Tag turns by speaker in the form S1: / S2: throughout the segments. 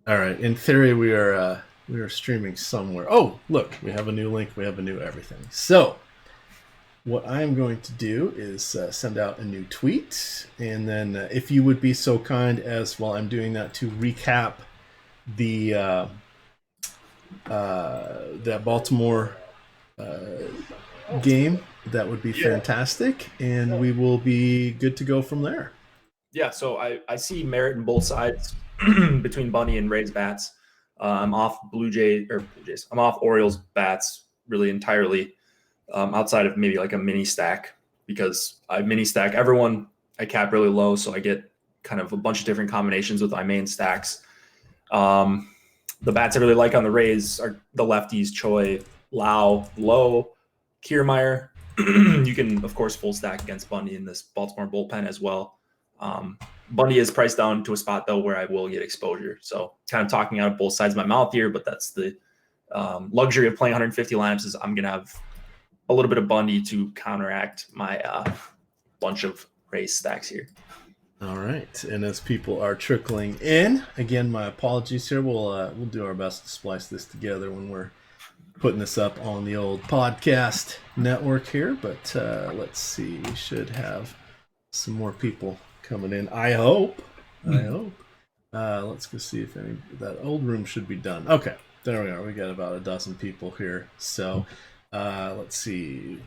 S1: All right. In theory, we are streaming somewhere. Oh, look, we have a new link. We have a new everything. So what I'm going to do is send out a new tweet, and then if you would be so kind as while I'm doing that to recap the that Baltimore game, that would be
S2: Yeah.
S1: fantastic, and we will be good to go from there.
S2: Yeah, so I see merit in both sides between Bunny and Ray's bats. I'm off Blue Jays. I'm off Orioles bats really entirely, outside of maybe like a mini stack because I mini stack everyone. I cap really low, so I get kind of a bunch of different combinations with my main stacks. Um, the bats I really like on the Rays are the lefties: Choi, Lau, Lowe, Kiermaier. You can of course full stack against Bundy in this Baltimore bullpen as well. Bundy is priced down to a spot though where I will get exposure. So kind of talking out of both sides of my mouth here, but that's the luxury of playing 150 lineups is I'm gonna have a little bit of Bundy to counteract my bunch of race stacks here.
S1: All right, and as people are trickling in, again, my apologies here. We'll do our best to splice this together when we're putting this up on the old podcast network here. But let's see, we should have some more people coming in. I hope. Let's go see if any that old room should be done. Okay, there we are. We got about a dozen people here. So let's see.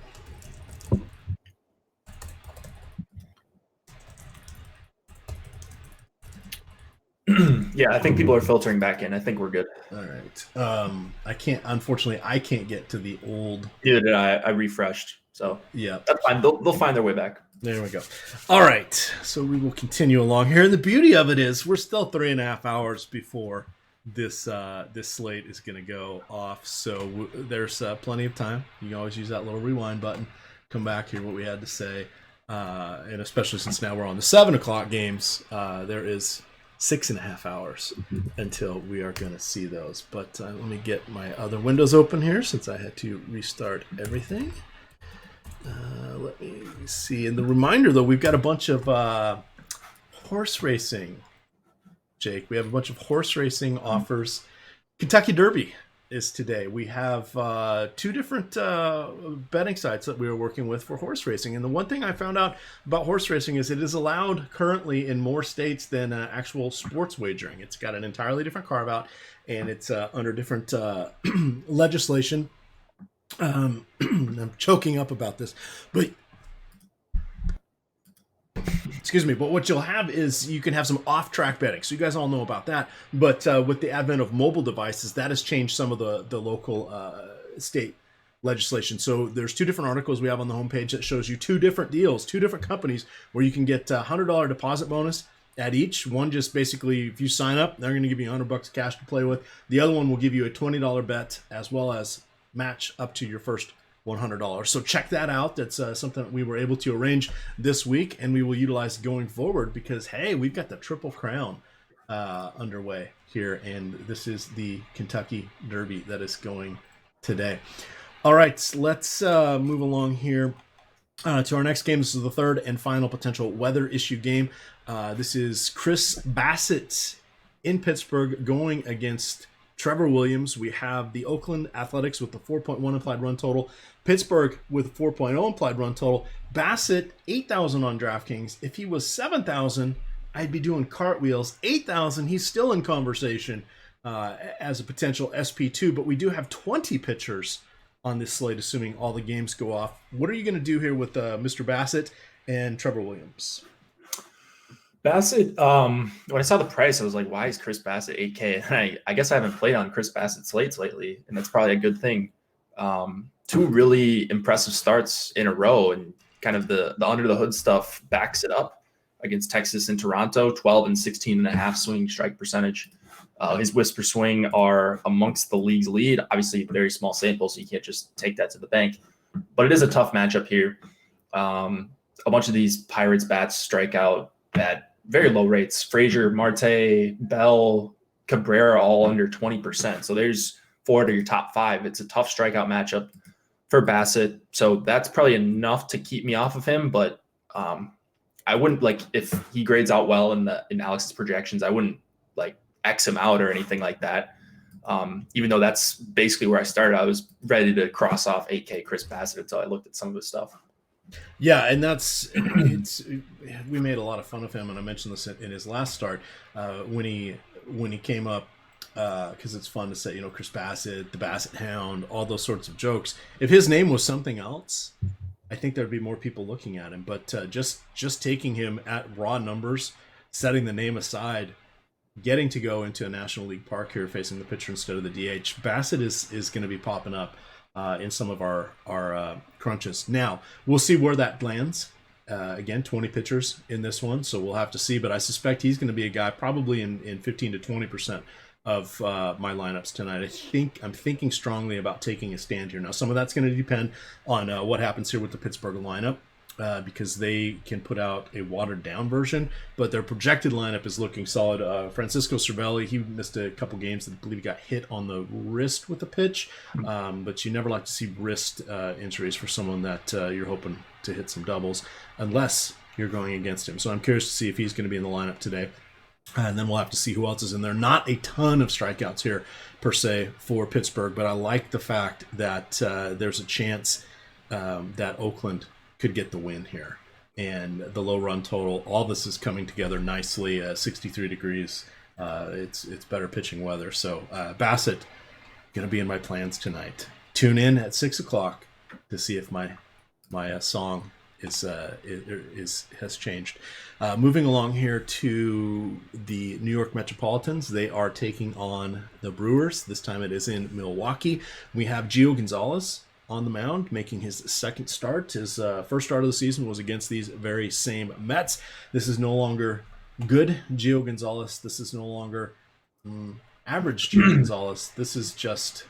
S2: Yeah, I think people are filtering back in. I think we're good.
S1: All right. Unfortunately, I can't get to the old.
S2: Neither did I. I refreshed. So
S1: Yeah.
S2: that's fine. They'll find their way back.
S1: There we go. All right. So we will continue along here. And the beauty of it is we're still 3.5 hours before this slate is going to go off. So there's plenty of time. You can always use that little rewind button. Come back, hear what we had to say. And especially since now we're on the 7 o'clock games, there is 6.5 hours until we are going to see those. But let me get my other windows open here since I had to restart everything. Let me see. And the reminder, though, we've got a bunch of horse racing, Jake. We have a bunch of horse racing offers. Kentucky Derby is today. We have 2 different betting sites that we are working with for horse racing. And the one thing I found out about horse racing is it is allowed currently in more states than actual sports wagering. It's got an entirely different carve out, and it's under different legislation. I'm choking up about this, but excuse me. But what you'll have is you can have some off-track betting. So you guys all know about that. But with the advent of mobile devices, that has changed some of the local state legislation. So there's 2 different articles we have on the homepage that shows you 2 different deals, 2 different companies where you can get a $100 deposit bonus at each. One just basically, if you sign up, they're going to give you $100 cash to play with. The other one will give you a $20 bet as well as match up to your first $100. So check that out. That's something that we were able to arrange this week, and we will utilize going forward because, hey, we've got the Triple Crown underway here, and this is the Kentucky Derby that is going today. All right, let's move along here to our next game. This is the third and final potential weather issue game. This is Chris Bassett in Pittsburgh going against Trevor Williams. We have the Oakland Athletics with the 4.1 implied run total. Pittsburgh with 4.0 implied run total. Bassett, 8,000 on DraftKings. If he was 7,000, I'd be doing cartwheels. 8,000, he's still in conversation as a potential SP2, but we do have 20 pitchers on this slate, assuming all the games go off. What are you going to do here with Mr. Bassett and Trevor Williams?
S2: Bassett, when I saw the price, I was like, why is Chris Bassett 8K? And I guess I haven't played on Chris Bassett slates lately, and that's probably a good thing. 2 really impressive starts in a row, and kind of the under the hood stuff backs it up against Texas and Toronto, 12 and 16.5 swing strike percentage. His whisper swing are amongst the league's lead. Obviously, very small sample, so you can't just take that to the bank. But it is a tough matchup here. A bunch of these Pirates bats strike out at very low rates. Frazier, Marte, Bell, Cabrera, all under 20%. So there's 4 to your top 5. It's a tough strikeout matchup for Bassett. So that's probably enough to keep me off of him. But I wouldn't, like, if he grades out well in Alex's projections, I wouldn't like X him out or anything like that. Even though that's basically where I started, I was ready to cross off 8K Chris Bassett until I looked at some of his stuff.
S1: Yeah, and we made a lot of fun of him, and I mentioned this in his last start when he came up, because it's fun to say, Chris Bassett, the Bassett Hound, all those sorts of jokes. If his name was something else, I think there'd be more people looking at him. But just taking him at raw numbers, setting the name aside, getting to go into a National League park here facing the pitcher instead of the DH, Bassett is going to be popping up in some of our crunches. Now, we'll see where that lands. Again, 20 pitchers in this one, so we'll have to see. But I suspect he's going to be a guy probably in 15 to 20% of my lineups tonight. I'm thinking strongly about taking a stand here. Now, some of that's going to depend on what happens here with the Pittsburgh lineup, because they can put out a watered down version, but their projected lineup is looking solid. Francisco Cervelli, he missed a couple games. I believe he got hit on the wrist with a pitch, but you never like to see wrist injuries for someone that you're hoping to hit some doubles, unless you're going against him. So I'm curious to see if he's going to be in the lineup today. And then we'll have to see who else is in there. Not a ton of strikeouts here, per se, for Pittsburgh, but I like the fact that there's a chance that Oakland could get the win here. And the low run total, all this is coming together nicely. 63 degrees. It's better pitching weather. So Bassett going to be in my plans tonight. Tune in at 6 o'clock to see if my song has changed. Moving along here to the New York Metropolitans. They are taking on the Brewers. This time it is in Milwaukee. We have Gio Gonzalez on the mound, making his second start. His first start of the season was against these very same Mets. This is no longer good Gio Gonzalez. This is no longer average Gio Gonzalez. This is just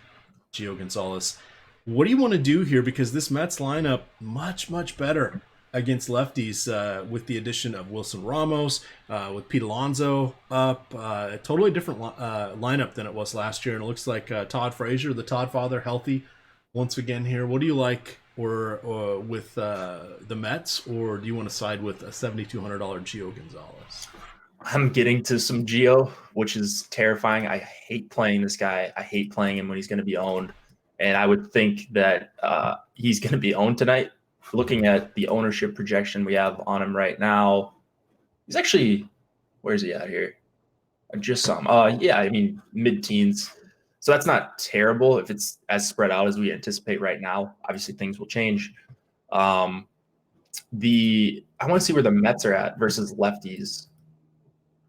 S1: Gio Gonzalez. What do you want to do here? Because this Mets lineup, much better against lefties with the addition of Wilson Ramos, with Pete Alonso up. A totally different lineup than it was last year. And it looks like Todd Frazier, the Todd father, healthy once again here. What do you like or with the Mets, or do you want to side with a $7,200 Gio Gonzalez?
S2: I'm getting to some Gio, which is terrifying. I hate playing this guy. I hate playing him when he's going to be owned. And I would think that he's going to be owned tonight. Looking at the ownership projection we have on him right now, he's actually, where's he at here? I just saw him. Mid-teens. So that's not terrible if it's as spread out as we anticipate right now. Obviously, things will change. I want to see where the Mets are at versus lefties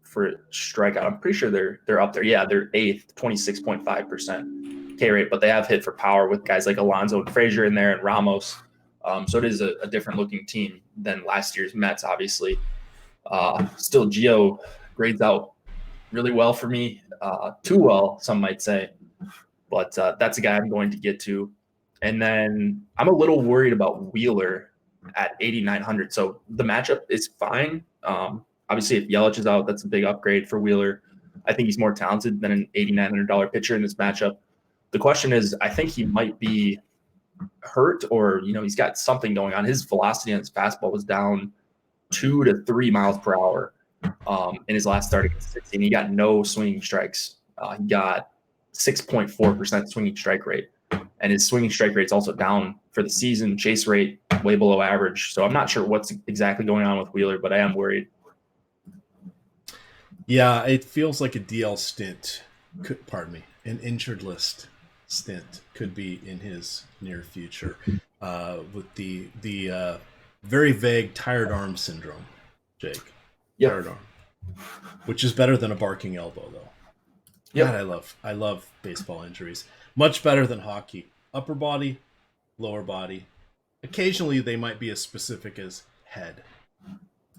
S2: for strikeout. I'm pretty sure they're up there. Yeah, they're 8th, 26.5% K rate, but they have hit for power with guys like Alonso and Frazier in there and Ramos. So it is a different looking team than last year's Mets, obviously. Still, Gio grades out really well for me. Too well, some might say. But that's a guy I'm going to get to. And then I'm a little worried about Wheeler at 8,900. So the matchup is fine. Obviously, if Yelich is out, that's a big upgrade for Wheeler. I think he's more talented than an $8,900 pitcher in this matchup. The question is, I think he might be hurt or, he's got something going on. His velocity on his fastball was down 2 to 3 miles per hour in his last start against 60, and he got no swinging strikes. He got 6.4% swinging strike rate, and his swinging strike rate is also down for the season. Chase rate way below average. So I'm not sure what's exactly going on with Wheeler, but I am worried.
S1: Yeah, it feels like a DL stint. An injured list stint could be in his near future with the very vague tired arm syndrome, Jake.
S2: Yep.
S1: Tired arm, which is better than a barking elbow, though.
S2: Yep.
S1: God, I love baseball injuries. Much better than hockey. Upper body, lower body. Occasionally, they might be as specific as head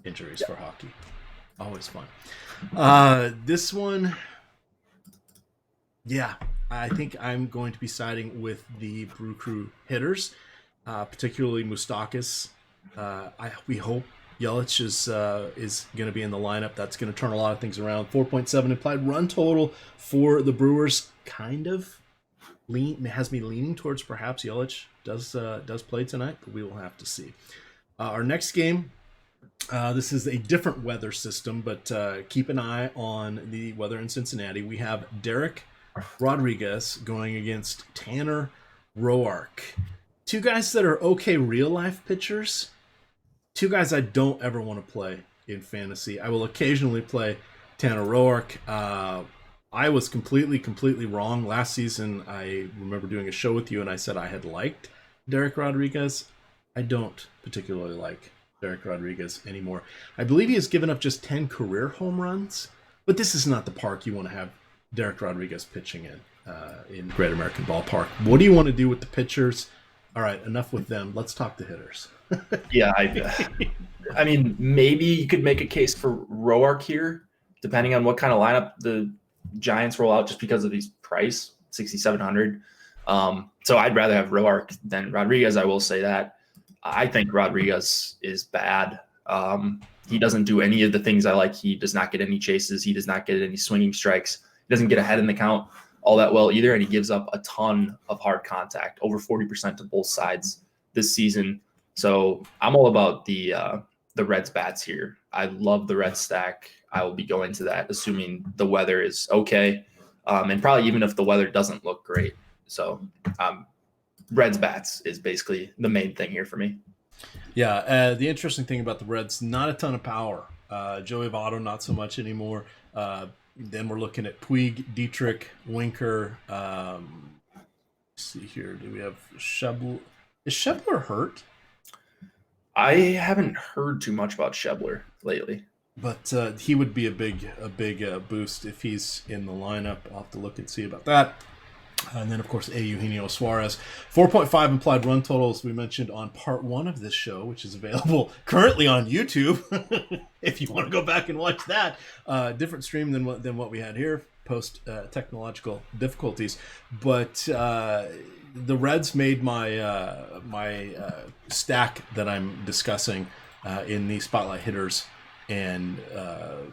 S1: injuries for hockey. Always fun. This one, yeah, I think I'm going to be siding with the Brew Crew hitters, particularly Moustakas. We hope Yelich is going to be in the lineup. That's going to turn a lot of things around. 4.7 implied run total for the Brewers. Kind of has me leaning towards perhaps Yelich does play tonight, but we will have to see. Our next game, This is a different weather system, but keep an eye on the weather in Cincinnati. We have Derek Rodriguez going against Tanner Roark. Two guys that are okay real life pitchers. Two guys I don't ever want to play in fantasy. I will occasionally play Tanner Roark. I was completely wrong. Last season, I remember doing a show with you, and I said I had liked Derek Rodriguez. I don't particularly like Derek Rodriguez anymore. I believe he has given up just 10 career home runs, but this is not the park you want to have Derek Rodriguez pitching in Great American Ballpark. What do you want to do with the pitchers? All right, enough with them. Let's talk the hitters.
S2: Yeah, I mean, maybe you could make a case for Roark here, depending on what kind of lineup the Giants roll out, just because of his price, 6,700. So I'd rather have Roark than Rodriguez. I will say that. I think Rodriguez is bad. He doesn't do any of the things I like. He does not get any chases. He does not get any swinging strikes. He doesn't get ahead in the count all that well either, and he gives up a ton of hard contact, over 40% to both sides this season. So I'm all about the Reds bats here. I love the Red stack. I will be going to that, assuming the weather is okay, and probably even if the weather doesn't look great. So Reds bats is basically the main thing here for me.
S1: Yeah, the interesting thing about the Reds, not a ton of power. Joey Votto, not so much anymore. Then we're looking at Puig, Dietrich, Winker. Let's see here. Do we have Schebler? Is Schebler hurt?
S2: I haven't heard too much about Schebler lately.
S1: But he would be a big boost if he's in the lineup. I'll have to look and see about that. And then, of course, Eugenio Suarez. 4.5 implied run totals we mentioned on part 1 of this show, which is available currently on YouTube. If you want to go back and watch that. Different stream than what we had here, post technological difficulties. But the Reds made my stack that I'm discussing in the Spotlight Hitters and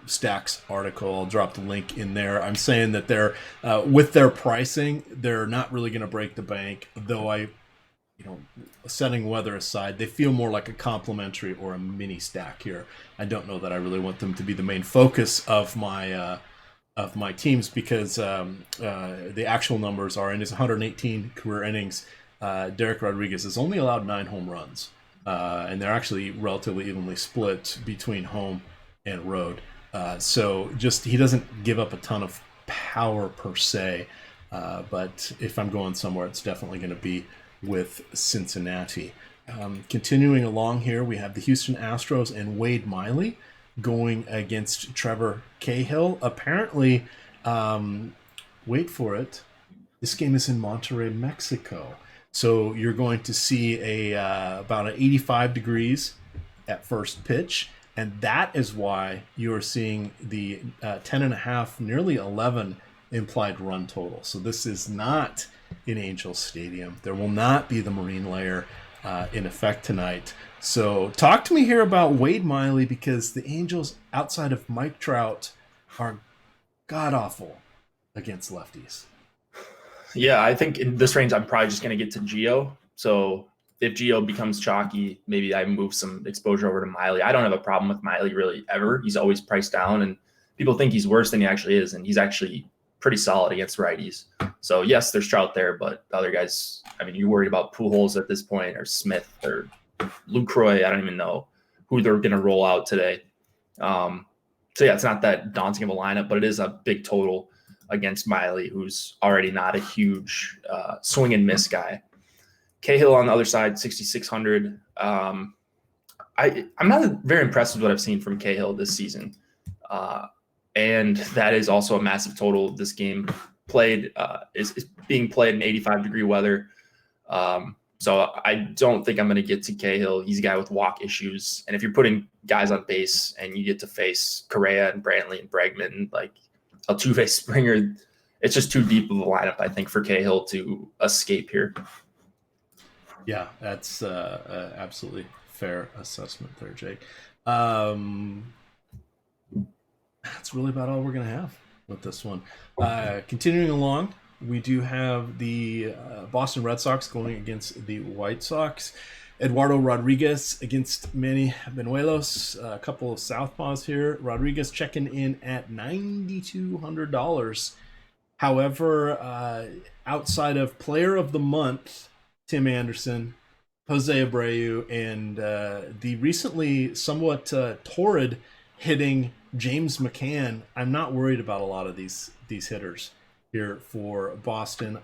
S1: Stacks article. I'll drop the link in there. I'm saying that they're with their pricing, they're not really going to break the bank, though setting weather aside, they feel more like a complimentary or a mini stack here. I don't know that I really want them to be the main focus of my teams, because the actual numbers are, in his 118 career innings, Derek Rodriguez has only allowed 9 home runs. And they're actually relatively evenly split between home and road. So just he doesn't give up a ton of power per se. But if I'm going somewhere, it's definitely going to be with Cincinnati. Continuing along here, we have the Houston Astros and Wade Miley going against Trevor Cahill. Apparently, wait for it, this game is in Monterrey, Mexico. So you're going to see about an 85 degrees at first pitch, and that is why you're seeing the 10.5, nearly 11 implied run total. So this is not in Angels Stadium. There will not be the marine layer in effect tonight. So talk to me here about Wade Miley, because the Angels, outside of Mike Trout, are god-awful against lefties.
S2: Yeah, I think in this range, I'm probably just going to get to Gio. So if Gio becomes chalky, maybe I move some exposure over to Miley. I don't have a problem with Miley really ever. He's always priced down, and people think he's worse than he actually is, and he's actually pretty solid against righties. So yes, there's Trout there, but the other guys, I mean, you're worried about Pujols at this point, or Smith, or Lucroy. I don't even know who they're going to roll out today. So yeah, it's not that daunting of a lineup, but it is a big total against Miley, who's already not a huge swing and miss guy. Cahill on the other side, 6,600. I'm not very impressed with what I've seen from Cahill this season. And that is also a massive total. This game is being played in 85-degree weather. So I don't think I'm going to get to Cahill. He's a guy with walk issues. And if you're putting guys on base and you get to face Correa and Brantley and Bregman, like Altuve, Springer, it's just too deep of a lineup, I think, for Cahill to escape here.
S1: Yeah, that's absolutely fair assessment there, Jake. That's really about all we're going to have with this one. Continuing along, we do have the Boston Red Sox going against the White Sox. Eduardo Rodriguez against Manny Benuelos. A couple of southpaws here. Rodriguez checking in at $9,200. However, outside of Player of the Month, Tim Anderson, Jose Abreu, and the recently somewhat torrid hitting James McCann, I'm not worried about a lot of these hitters here for Boston.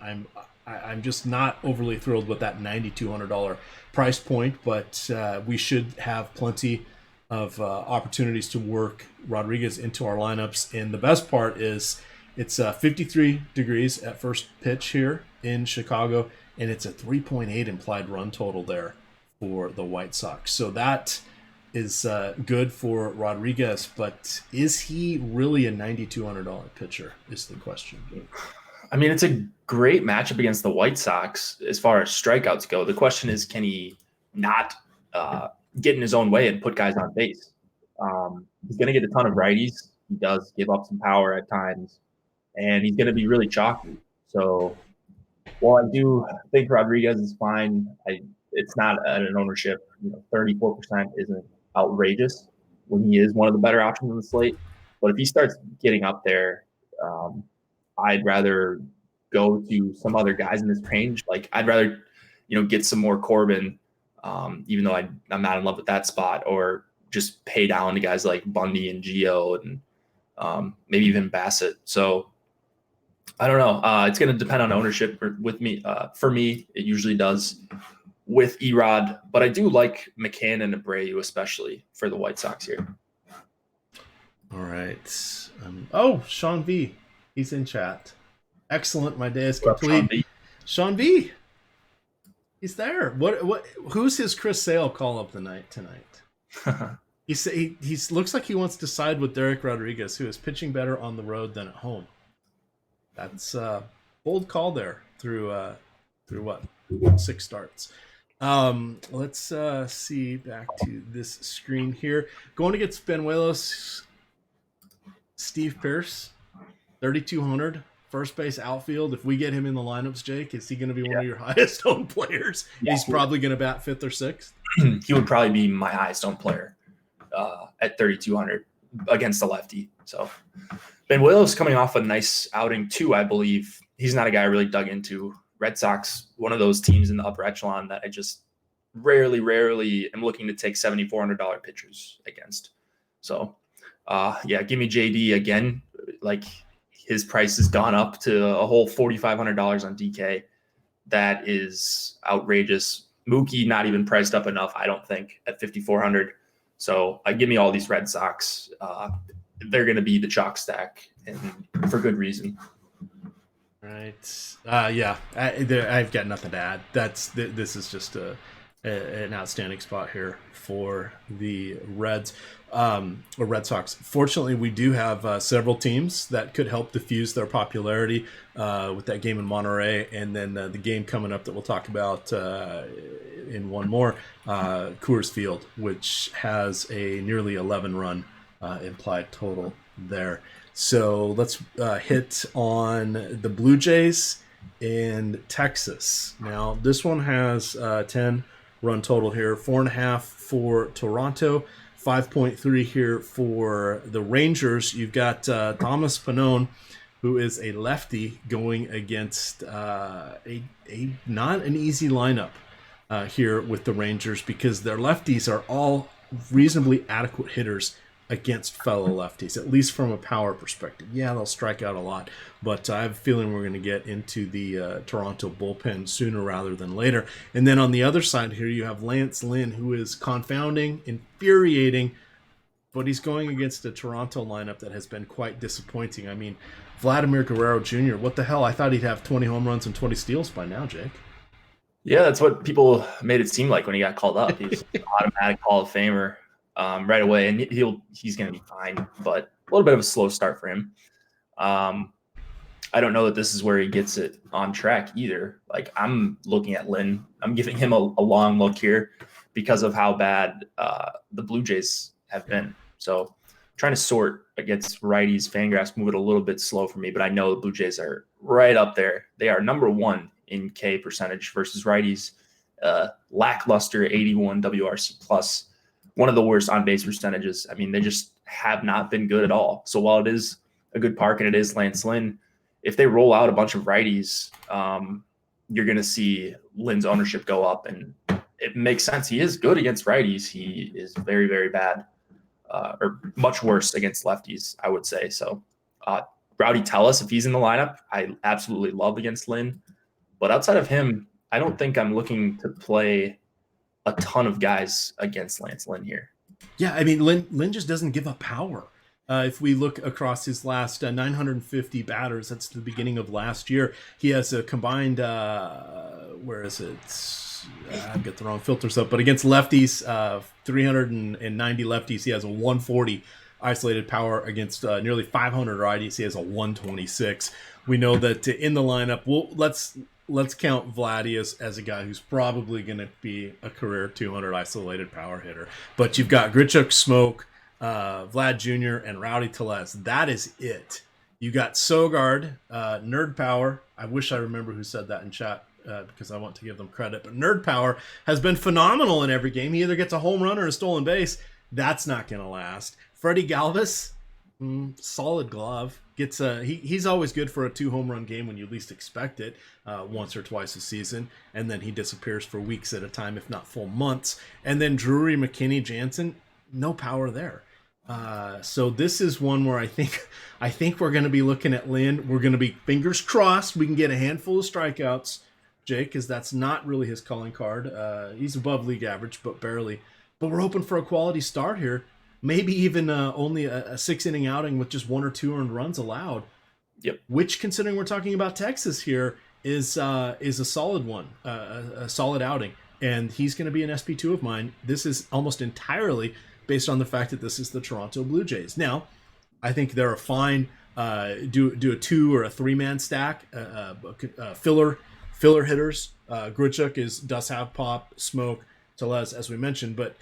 S1: I'm just not overly thrilled with that $9,200 price point, but we should have plenty of opportunities to work Rodriguez into our lineups. And the best part is it's 53 degrees at first pitch here in Chicago, and it's a 3.8 implied run total there for the White Sox. So that is good for Rodriguez, but is he really a $9,200 pitcher is the question.
S2: I mean, it's a great matchup against the White Sox as far as strikeouts go. The question is, can he not get in his own way and put guys on base? He's going to get a ton of righties. He does give up some power at times, and he's going to be really chalky. So while I do think Rodriguez is fine, it's not at an ownership. 34% isn't outrageous when he is one of the better options on the slate. But if he starts getting up there, I'd rather go to some other guys in this range. Like I'd rather, get some more Corbin, even though I'm not in love with that spot, or just pay down to guys like Bundy and Gio and maybe even Bassett. So I don't know. It's going to depend on ownership with me. For me, it usually does with Erod, but I do like McCann and Abreu, especially for the White Sox here.
S1: All right. Sean V. He's in chat. Excellent. My day is complete. Sean V. He's there. What? Who's his Chris Sale call up tonight? He looks like he wants to side with Derek Rodriguez, who is pitching better on the road than at home. That's a bold call there through what? 6 starts. Let's see back to this screen here. Going against Benuelos, Steve Pearce, 3,200. First base outfield. If we get him in the lineups, Jake, is he going to be one of your highest owned players? Yeah, he's probably going to bat 5th or 6th.
S2: He would probably be my highest owned player at 3,200 against the lefty. So Benuelos coming off a nice outing too, I believe. He's not a guy I really dug into. Red Sox, one of those teams in the upper echelon that I just rarely am looking to take $7,400 pitchers against. So, give me JD again. Like his price has gone up to a whole $4,500 on DK. That is outrageous. Mookie not even priced up enough, I don't think, at $5,400. So give me all these Red Sox. They're going to be the chalk stack, and for good reason.
S1: Right. I've got nothing to add. This is just an outstanding spot here for the Reds or Red Sox. Fortunately, we do have several teams that could help diffuse their popularity with that game in Monterey, and then the game coming up that we'll talk about in one more, Coors Field, which has a nearly 11-run implied total there. So let's hit on the Blue Jays and Texas. Now, this one has 10-run total here, 4.5 for Toronto, 5.3 here for the Rangers. You've got Thomas Pannone, who is a lefty, going against a not an easy lineup here with the Rangers, because their lefties are all reasonably adequate hitters against fellow lefties, at least from a power perspective. Yeah, they'll strike out a lot, but I have a feeling we're going to get into the Toronto bullpen sooner rather than later. And then on the other side here, you have Lance Lynn, who is confounding, infuriating, but he's going against a Toronto lineup that has been quite disappointing. I mean, Vladimir Guerrero Jr., what the hell? I thought he'd have 20 home runs and 20 steals by now, Jake.
S2: Yeah, that's what people made it seem like when he got called up. He's an automatic Hall of Famer. Right away, and he's going to be fine, but a little bit of a slow start for him. I don't know that this is where he gets it on track either. Like, I'm looking at Lynn. I'm giving him a long look here because of how bad the Blue Jays have been. So trying to sort against righties. Fangraphs move it a little bit slow for me, but I know the Blue Jays are right up there. They are number 1 in K percentage versus righties. lackluster 81 WRC plus, one of the worst on base percentages. I mean, they just have not been good at all. So while it is a good park and it is Lance Lynn, if they roll out a bunch of righties, you're going to see Lynn's ownership go up, and it makes sense. He is good against righties. He is very, very bad, or much worse against lefties, I would say. So Rowdy Tellis, if he's in the lineup, I absolutely love against Lynn. But outside of him, I don't think I'm looking to play a ton of guys against Lance Lynn here.
S1: Yeah, I mean, Lynn just doesn't give up power. If we look across his last 950 batters, that's the beginning of last year, he has a combined, where is it? I get the wrong filters up, but against lefties, 390 lefties, he has a 140 isolated power. Against nearly 500 righties, he has a 126. We know that in the lineup, let's count Vladdy as a guy who's probably going to be a career 200 isolated power hitter. But you've got Grichuk, Smoke, Vlad Jr., and Rowdy Telez. That is it. You got Sogard, Nerd Power. I wish I remember who said that in chat because I want to give them credit. But Nerd Power has been phenomenal in every game. He either gets a home run or a stolen base. That's not going to last. Freddie Galvis, solid glove. He's always good for a 2 home run game when you least expect it, once or twice a season, and then he disappears for weeks at a time, if not full months. And then Drury, McKinney, Jansen, no power there. So this is one where I think we're going to be looking at Lynn. We're going to be fingers crossed we can get a handful of strikeouts, Jake, because that's not really his calling card. He's above league average, but barely. But we're hoping for a quality start here. Maybe even only a 6-inning outing with just 1 or 2 earned runs allowed.
S2: Yep.
S1: Which, considering we're talking about Texas here, is a solid one, a solid outing. And he's going to be an SP2 of mine. This is almost entirely based on the fact that this is the Toronto Blue Jays. Now, I think they're a fine do a 2 or a 3-man stack, filler hitters. Grichuk does have pop, Smoke, Telez, as we mentioned, but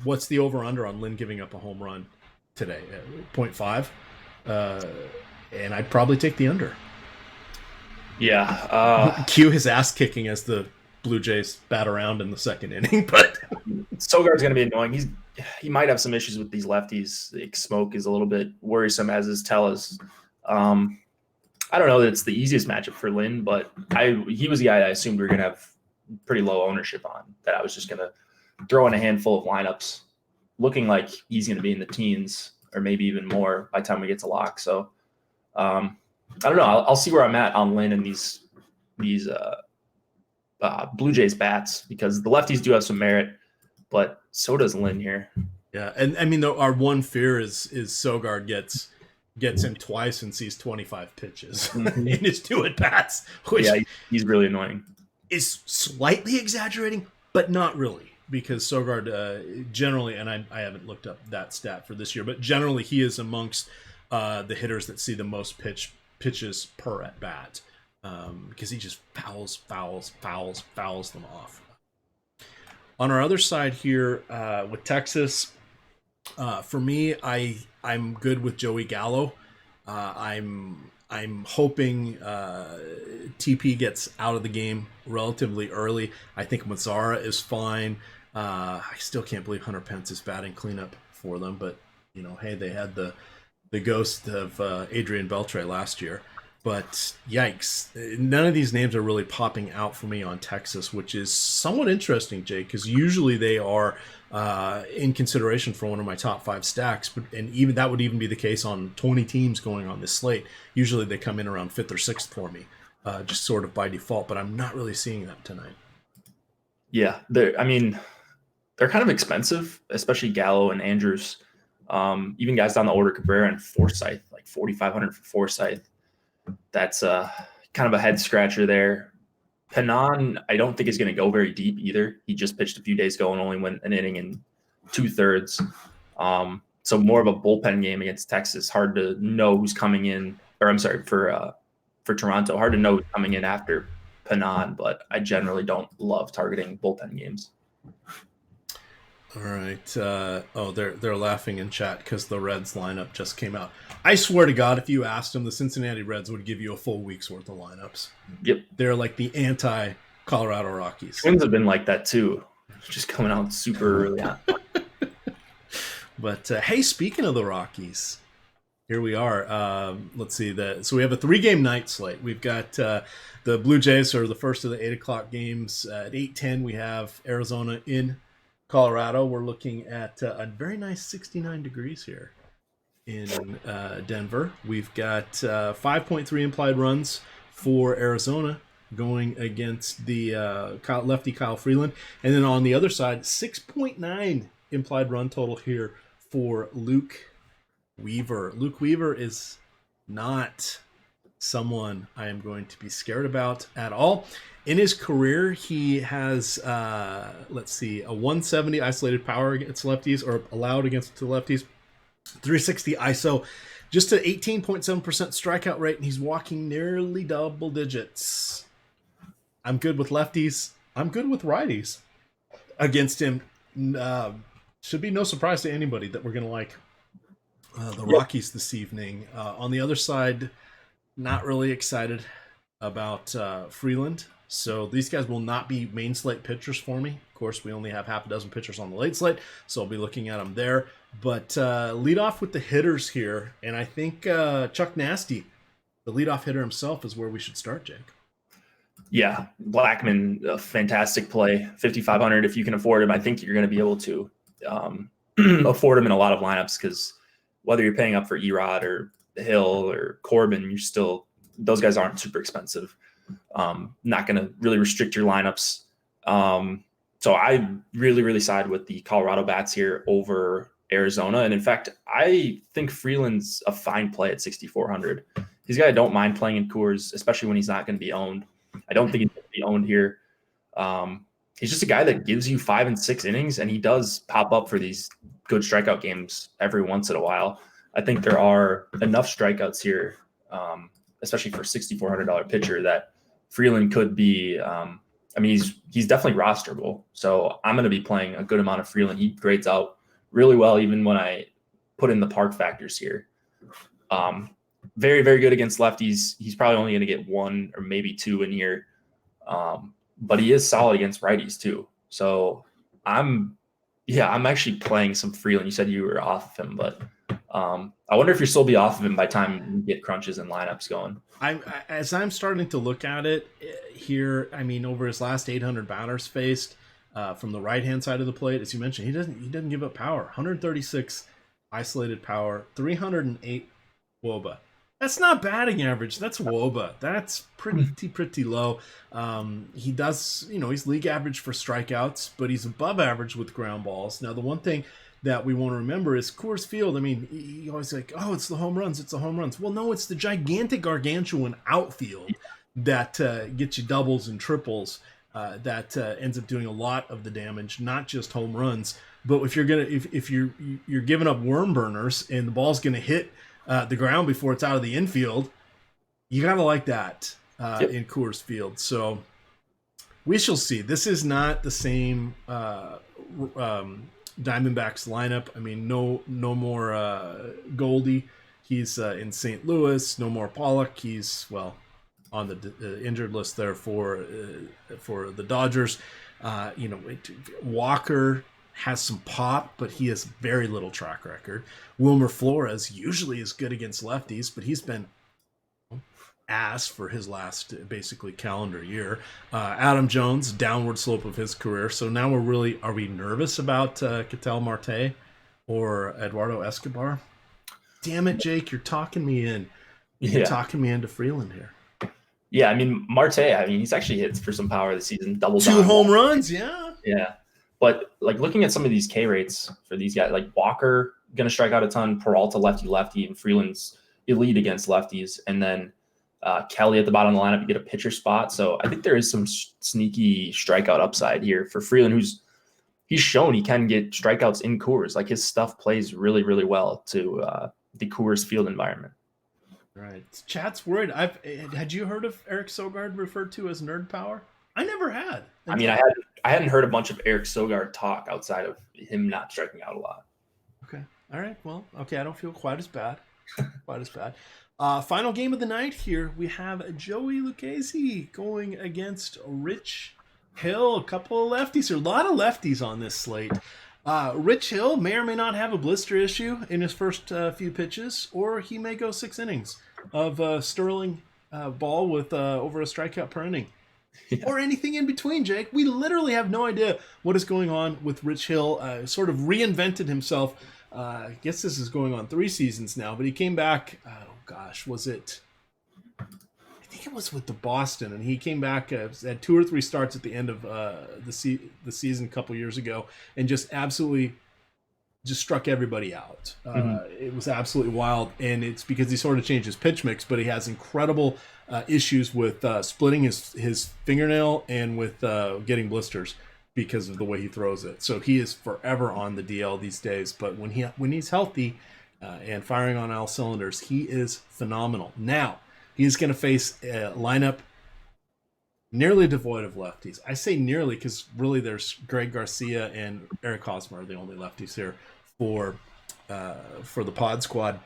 S1: what's the over-under on Lynn giving up a home run today? 0.5? And I'd probably take the under.
S2: Yeah.
S1: Cue his ass kicking as the Blue Jays bat around in the second inning, but
S2: Sogard's going to be annoying. He might have some issues with these lefties. Like Smoke is a little bit worrisome, as is Tellis. I don't know that it's the easiest matchup for Lynn, but he was the guy I assumed we were going to have pretty low ownership on, that I was just going to throw in a handful of lineups, looking like he's going to be in the teens or maybe even more by the time we get to lock. So I don't know. I'll see where I'm at on Lynn and these Blue Jays bats, because the lefties do have some merit, but so does Lynn here.
S1: Yeah, and I mean, our one fear is Sogard gets him twice and sees 25 pitches in his 2 at-bats, which
S2: he's really annoying.
S1: Is slightly exaggerating, but not really. Because Sogard generally, and I haven't looked up that stat for this year, but generally he is amongst the hitters that see the most pitches per at bat, because he just fouls them off. On our other side here with Texas, for me, I'm good with Joey Gallo. I'm hoping TP gets out of the game relatively early. I think Mazzara is fine. I still can't believe Hunter Pence is batting cleanup for them, but hey, they had the ghost of Adrian Beltre last year. But yikes, none of these names are really popping out for me on Texas, which is somewhat interesting, Jake, because usually they are in consideration for one of my top 5 stacks, and even that would even be the case on 20 teams going on this slate. Usually they come in around 5th or 6th for me, just sort of by default, but I'm not really seeing that tonight. Yeah,
S2: they're kind of expensive, especially Gallo and Andrews. Even guys down the order, Cabrera and Forsythe, like 4,500 for Forsythe. That's kind of a head scratcher there. Panon, I don't think is going to go very deep either. He just pitched a few days ago and only went an inning and 2/3. So more of a bullpen game against Texas. Hard to know who's coming in, or I'm sorry, for Toronto. Hard to know who's coming in after Panon, but I generally don't love targeting bullpen games.
S1: All right. They're laughing in chat because the Reds lineup just came out. I swear to God, if you asked them, the Cincinnati Reds would give you a full week's worth of lineups.
S2: Yep.
S1: They're like the anti Colorado Rockies.
S2: Twins have been like that too, just coming out super early on.
S1: But hey, speaking of the Rockies, here we are. Let's see so we have a 3-game night slate. We've got the Blue Jays are the first of the 8 o'clock games. At 8:10, we have Arizona in Colorado. We're looking at a very nice 69 degrees here in Denver. We've got 5.3 implied runs for Arizona going against the lefty Kyle Freeland. And then on the other side, 6.9 implied run total here for Luke Weaver. Luke Weaver is not someone I am going to be scared about at all. In his career, he has, a 170 isolated power against lefties, or allowed against the lefties, 360 ISO, just an 18.7% strikeout rate, and he's walking nearly double digits. I'm good with lefties. I'm good with righties against him. Should be no surprise to anybody that we're going to like the Rockies this evening. On the other side, not really excited about Freeland. So these guys will not be main slate pitchers for me. Of course, we only have half a dozen pitchers on the late slate, so I'll be looking at them there. But lead off with the hitters here, and I think Chuck Nasty, the leadoff hitter himself, is where we should start, Jake.
S2: Yeah, Blackman, a fantastic play. 5,500 if you can afford him. I think you're going to be able to afford him in a lot of lineups, because whether you're paying up for Erod or Hill or Corbin, you're still, those guys aren't super expensive. Not going to really restrict your lineups. So I really, really side with the Colorado bats here over Arizona. And in fact, I think Freeland's a fine play at 6,400. He's a guy I don't mind playing in Coors, especially when he's not going to be owned. I don't think he's going to be owned here. He's just a guy that gives you 5 and 6 innings, and he does pop up for these good strikeout games every once in a while. I think there are enough strikeouts here, especially for a $6,400 pitcher, that Freeland could be. He's definitely rosterable. So I'm going to be playing a good amount of Freeland. He grades out really well, even when I put in the park factors here. Very, very good against lefties. He's probably only going to get 1 or maybe 2 in here. But he is solid against righties too. So I'm actually playing some Freeland. You said you were off of him, but I wonder if you'll still be off of him by the time you get crunches and lineups going.
S1: As I'm starting to look at it here, over his last 800 batters faced from the right-hand side of the plate, as you mentioned, he doesn't give up power. 136 isolated power, 308 WOBA. That's not batting average. That's WOBA. That's pretty low. He does, he's league average for strikeouts, but he's above average with ground balls. Now, the one thing that we want to remember is Coors Field. You always like, oh, it's the home runs. It's the home runs. Well, no, it's the gigantic gargantuan outfield that gets you doubles and triples. That ends up doing a lot of the damage, not just home runs. But if you're giving up worm burners and the ball's going to hit the ground before it's out of the infield, you gotta like that in Coors Field. So we shall see. This is not the same Diamondbacks lineup. No more Goldie. He's in St. Louis. No more Pollock. He's on the injured list there for the Dodgers. Walker has some pop, but he has very little track record. Wilmer Flores usually is good against lefties, but he's been ass for his last basically calendar year. Adam Jones, downward slope of his career. So now are we nervous about Ketel Marte or Eduardo Escobar? Damn it, Jake, you're talking me in. You're talking me into Freeland here.
S2: Yeah, Marte, he's actually hit for some power this season. Double
S1: 2 home runs, yeah.
S2: Yeah. But looking at some of these K rates for these guys, like Walker going to strike out a ton, Peralta lefty, and Freeland's elite against lefties. And then Kelly at the bottom of the lineup, you get a pitcher spot. So I think there is some sneaky strikeout upside here for Freeland, he's shown he can get strikeouts in Coors. Like his stuff plays really, really well to the Coors Field environment.
S1: Right. Chat's worried. Had you heard of Eric Sogard referred to as nerd power? I never had.
S2: I hadn't heard a bunch of Eric Sogard talk outside of him not striking out a lot.
S1: Okay. All right. Well, okay. I don't feel quite as bad. Final game of the night here. We have Joey Lucchesi going against Rich Hill, a couple of lefties here. A lot of lefties on this slate. Rich Hill may or may not have a blister issue in his first few pitches, or he may go 6 innings of sterling ball with over a strikeout per inning. Yeah. Or anything in between, Jake. We literally have no idea what is going on with Rich Hill. Sort of reinvented himself. I guess this is going on 3 seasons now, but he came back, was it? I think it was with the Boston, and he came back, had 2 or 3 starts at the end of the season a couple years ago, and just absolutely just struck everybody out. It was absolutely wild, and it's because he sort of changed his pitch mix, but he has incredible issues with splitting his fingernail and with getting blisters because of the way he throws it. So he is forever on the DL these days, but when he's healthy and firing on all cylinders, he is phenomenal. Now, he's going to face a lineup nearly devoid of lefties. I say nearly because really there's Greg Garcia and Eric Hosmer are the only lefties here for the pod squad.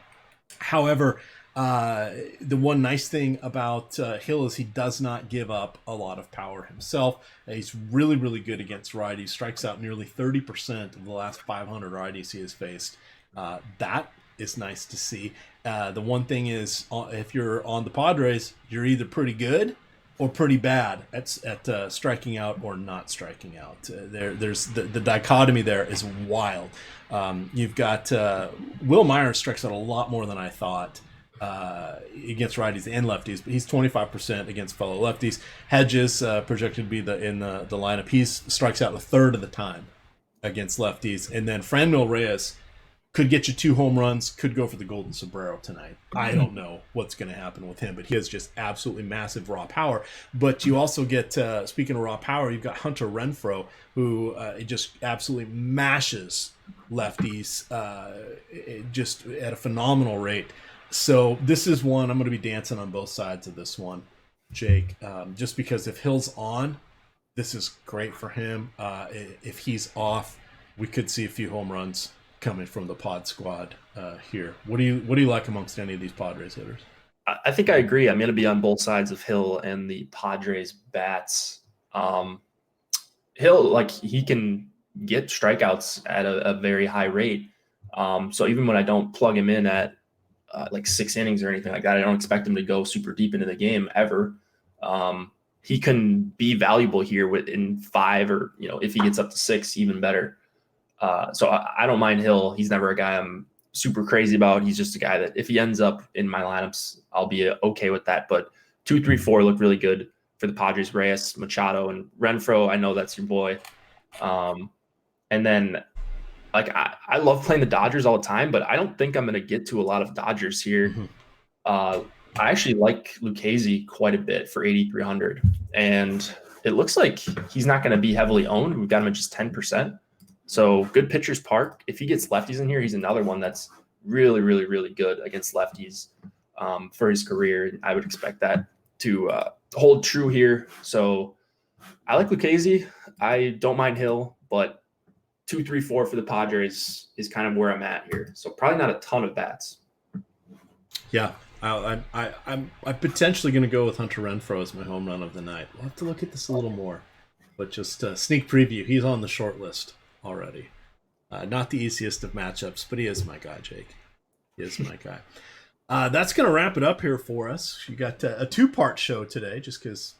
S1: However, the one nice thing about Hill is he does not give up a lot of power himself. He's really, really good against righties. Strikes out nearly 30% of the last 500 righties he has faced. That is nice to see. The one thing is, if you're on the Padres, you're either pretty good or pretty bad at striking out or not striking out. There's the dichotomy there is wild. You've got Will Myers strikes out a lot more than I thought against righties and lefties, but he's 25% against fellow lefties. Hedges projected to be in the lineup. He strikes out a third of the time against lefties, and then Franmil Reyes could get you 2 home runs, could go for the golden sombrero tonight. I don't know what's going to happen with him, but he has just absolutely massive raw power. But you also get, speaking of raw power, you've got Hunter Renfroe, who just absolutely mashes lefties just at a phenomenal rate. So this is one, I'm going to be dancing on both sides of this one, Jake, just because if Hill's on, this is great for him. If he's off, we could see a few home runs coming from the pod squad here. What do you like amongst any of these Padres hitters?
S2: I think I agree. I'm going to be on both sides of Hill and the Padres bats. Hill, like, he can get strikeouts at a very high rate. So even when I don't plug him in at like 6 innings or anything like that, I don't expect him to go super deep into the game ever. He can be valuable here within 5, or if he gets up to 6, even better. So I don't mind Hill. He's never a guy I'm super crazy about. He's just a guy that if he ends up in my lineups, I'll be okay with that. But 2, 3, 4 look really good for the Padres. Reyes, Machado, and Renfroe. I know that's your boy. And then, like, I love playing the Dodgers all the time, but I don't think I'm going to get to a lot of Dodgers here. I actually like Lucchesi quite a bit for 8,300, and it looks like he's not going to be heavily owned. We've got him at just 10%. So good pitcher's park. If he gets lefties in here, he's another one that's really, really, really good against lefties for his career. I would expect that to hold true here. So I like Lucchesi. I don't mind Hill, but 2, 3, 4 for the Padres is kind of where I'm at here. So probably not a ton of bats.
S1: Yeah, I'm potentially going to go with Hunter Renfroe as my home run of the night. We'll have to look at this a little more, but just sneak preview. He's on the short list already. Not the easiest of matchups, but he is my guy, Jake. He is my guy. That's going to wrap it up here for us. You got a 2-part show today, just because,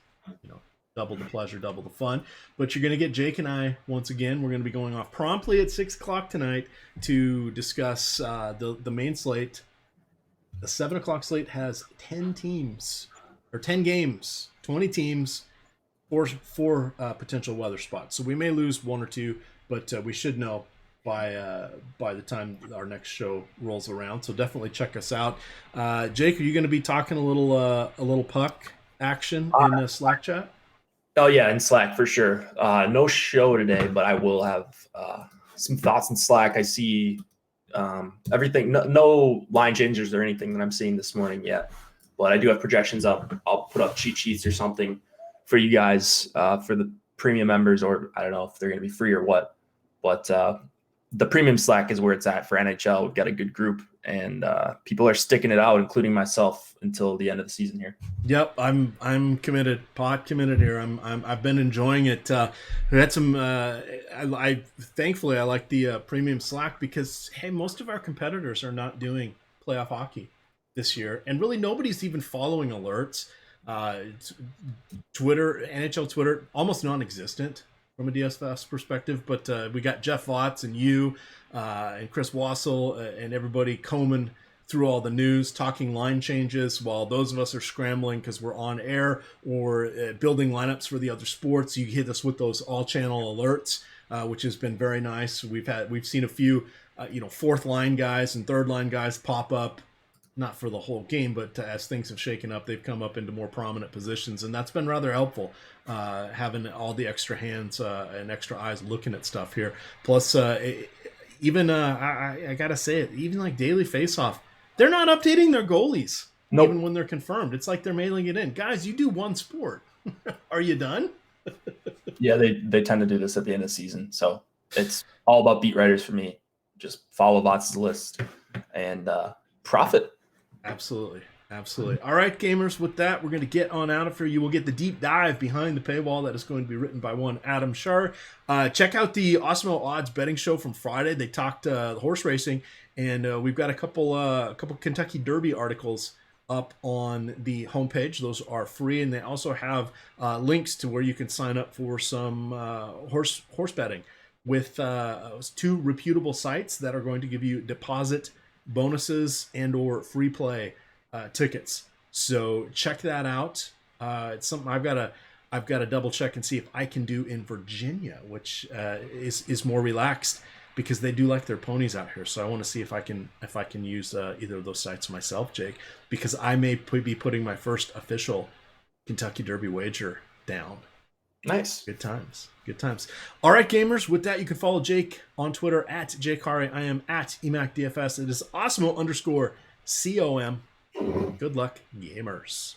S1: double the pleasure, double the fun. But you're going to get Jake and I once again. We're going to be going off promptly at 6 o'clock tonight to discuss the main slate. The 7 o'clock slate has 10 teams, or 10 games, 20 teams, four potential weather spots. So we may lose 1 or 2, but we should know by the time our next show rolls around. So definitely check us out. Jake, are you going to be talking a little puck action in the Slack chat?
S2: Oh yeah, in Slack for sure. No show today, but I will have some thoughts in Slack. I see everything. No line changes or anything that I'm seeing this morning yet, but I do have projections up. I'll put up cheat sheets or something for you guys for the premium members, or I don't know if they're going to be free or what. But the premium Slack is where it's at for NHL. We've got a good group, and people are sticking it out, including myself, until the end of the season here.
S1: Yep, I'm committed, pot committed here. I've been enjoying it. We had some. I thankfully I like the premium Slack because hey, most of our competitors are not doing playoff hockey this year, and really nobody's even following alerts. Twitter, NHL Twitter, almost non-existent from a DSFS perspective, but we got Jeff Watts and you and Chris Wassel and everybody combing through all the news, talking line changes, while those of us are scrambling because we're on air or building lineups for the other sports. You hit us with those all-channel alerts, which has been very nice. We've seen a few, fourth line guys and third line guys pop up. Not for the whole game, but as things have shaken up, they've come up into more prominent positions, and that's been rather helpful, having all the extra hands and extra eyes looking at stuff here. Plus, I gotta say it, even like Daily Faceoff, they're not updating their goalies, even when they're confirmed. It's like they're mailing it in. Guys, you do one sport. Are you done?
S2: Yeah, they tend to do this at the end of the season, so it's all about beat writers for me. Just follow Bots' list and profit.
S1: Absolutely. All right, gamers, with that, we're going to get on out of here. You will get the deep dive behind the paywall that is going to be written by one Adam Shar. Check out the Awesome Odds betting show from Friday. They talked horse racing, and we've got a couple Kentucky Derby articles up on the homepage. Those are free, and they also have links to where you can sign up for some horse betting with two reputable sites that are going to give you deposit bonuses and or free play tickets. So check that out. It's something I've got to double check and see if I can do in Virginia, which is more relaxed because they do like their ponies out here. So I want to see if I can use either of those sites myself, Jake, because I may be putting my first official Kentucky Derby wager down.
S2: Nice.
S1: Good times. All right, gamers. With that, you can follow Jake on Twitter at JakeHari. I am at EmacDFS. It is Osmo_COM. Good luck, gamers.